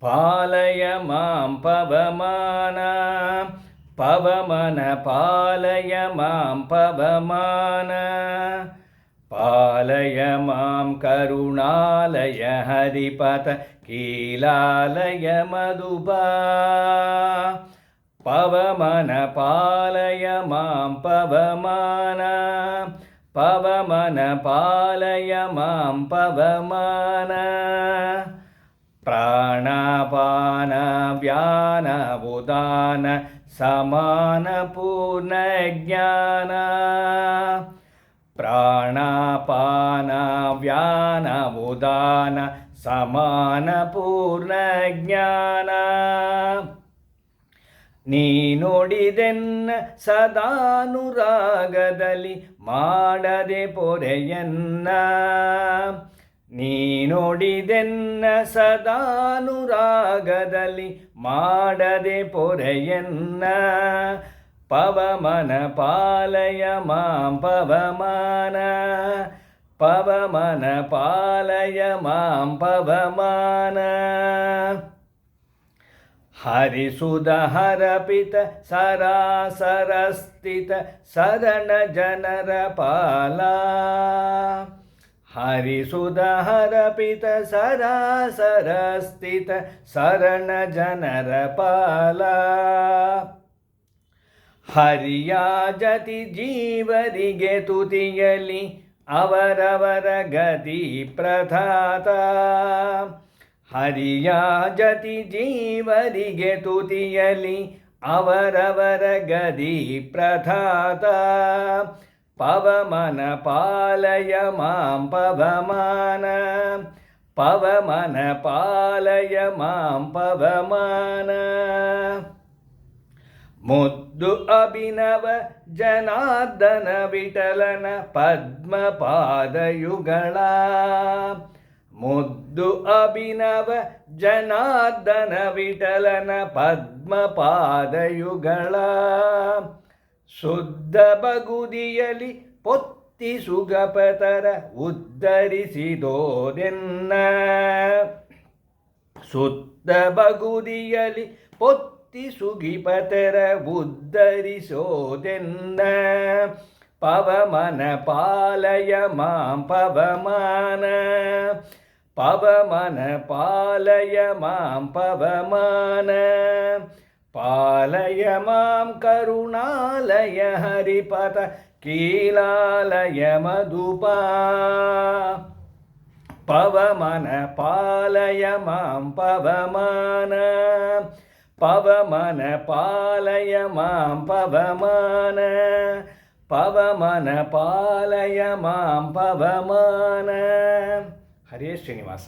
ಪಾಲಯ ಮಾಂ ಪವಮಾನ ಪವಮನ ಪಾಲಯ ಮಾಂ ಪವಮಾನ ಪಾಲಯ ಮಾಂ ಕರುಣಾಲಯ ಹರಿಪಥ ಕೀಲಾಲಯ ಮಧುಬಾ ಪವಮನ ಪಾಲಯ ಮಾಂ ಪವಮಾನ ಪವಮನ ಪಾಲಯ ಮಾಂ ಪವಮಾನ ಪ್ರಾಣಾಪಾನ ವ್ಯಾನ ಉದಾನ ಸಮಾನ ಪೂರ್ಣ ಜ್ಞಾನ ಪ್ರಾಣಾಪಾನ ವ್ಯಾನ ಉದಾನ ಸಮಾನ ಪೂರ್ಣ ಜ್ಞಾನ ನೀ ನುಡಿದೆನ್ನ ಸದಾನುರಾಗದಲ್ಲಿ ಮಾಡದೆ ಪೊರೆಯನ್ನ ನೀ ನುಡಿದೆನ್ನ ಸದಾನುರಾಗದಲ್ಲಿ ಮಾಡದೆ ಪೊರೆಯನ್ನ ಪವಮನ ಪಾಲಯ ಮಾಂ ಪವಮಾನ ಪವಮನ ಪಾಲಯ ಮಾಂ ಪವಮಾನ ಹರಿಸುಧ ಹರಪಿತ ಸರಾಸರಸ್ಥಿತ ಶರಣ ಜನರ ಪಾಲ ಹರಿಸುಧ ಹರಪಿತ ಸರಾಸರಸ್ಥಿತ ಶರಣ ಜನರ ಪಾಲ ಹರಿಯ ಜತಿ ಜೀವರಿಗೆ ತುತಿಯಲಿ ಅವರವರ ಗತಿ ಪ್ರಧಾತ ಹರಿಯ ಜತಿ ಜೀವರಿಗೆ ತುತಿಯಲಿ ಅವರವರ ಗದಿ ಪ್ರಧಾತ ಪವಮನ ಪಾಲಯ ಮಾಂ ಪವಮಾನ ಪವಮನ ಪಾಲಯ ಮಾಂ ಪವಮಾನ ಮುದ್ದು ಅಭಿನವ ಜನಾರ್ದನ ವಿಠಲನ ಪದ್ಮಪಾದಯುಗಳ ಮುದ್ದು ಅಭಿನವ ಜನಾರ್ದನ ವಿಠಲನ ಪದ್ಮಪಾದಯುಗಳ ಶುದ್ಧ ಬಗುದಿಯಲಿ ಪೊತ್ತಿ ಸುಗಪತರ ಉದ್ಧರಿಸಿದೋದೆನ್ನ ಶುದ್ಧ ಬಗುದಿಯಲಿ ಪೊತ್ತಿ ಸುಗಿಪತರ ಉದ್ಧರಿಸೋದೆನ್ನ ಪವಮನ ಪಾಲಯ ಮಾಂ ಪವಮಾನ ಪವಮನ ಪಾಲಯ ಮಾಂ ಪವಮಾನ ಪಾಲಯ ಮಾಂ ಕರುಣಾಲಯ ಹರಿಪಥ ಕೀಲಾಲಯ ಮಧುಪಾ ಪವಮನ ಪಾಲಯ ಮಾಂ ಪವಮಾನ ಪವಮನ ಪಾಲಯ ಮಾಂ ಪವಮಾನ ಪವಮನ ಪಾಲಯ ಮಾಂ ಪವಮಾನ. ಹರೇ ಶ್ರೀನಿವಾಸ.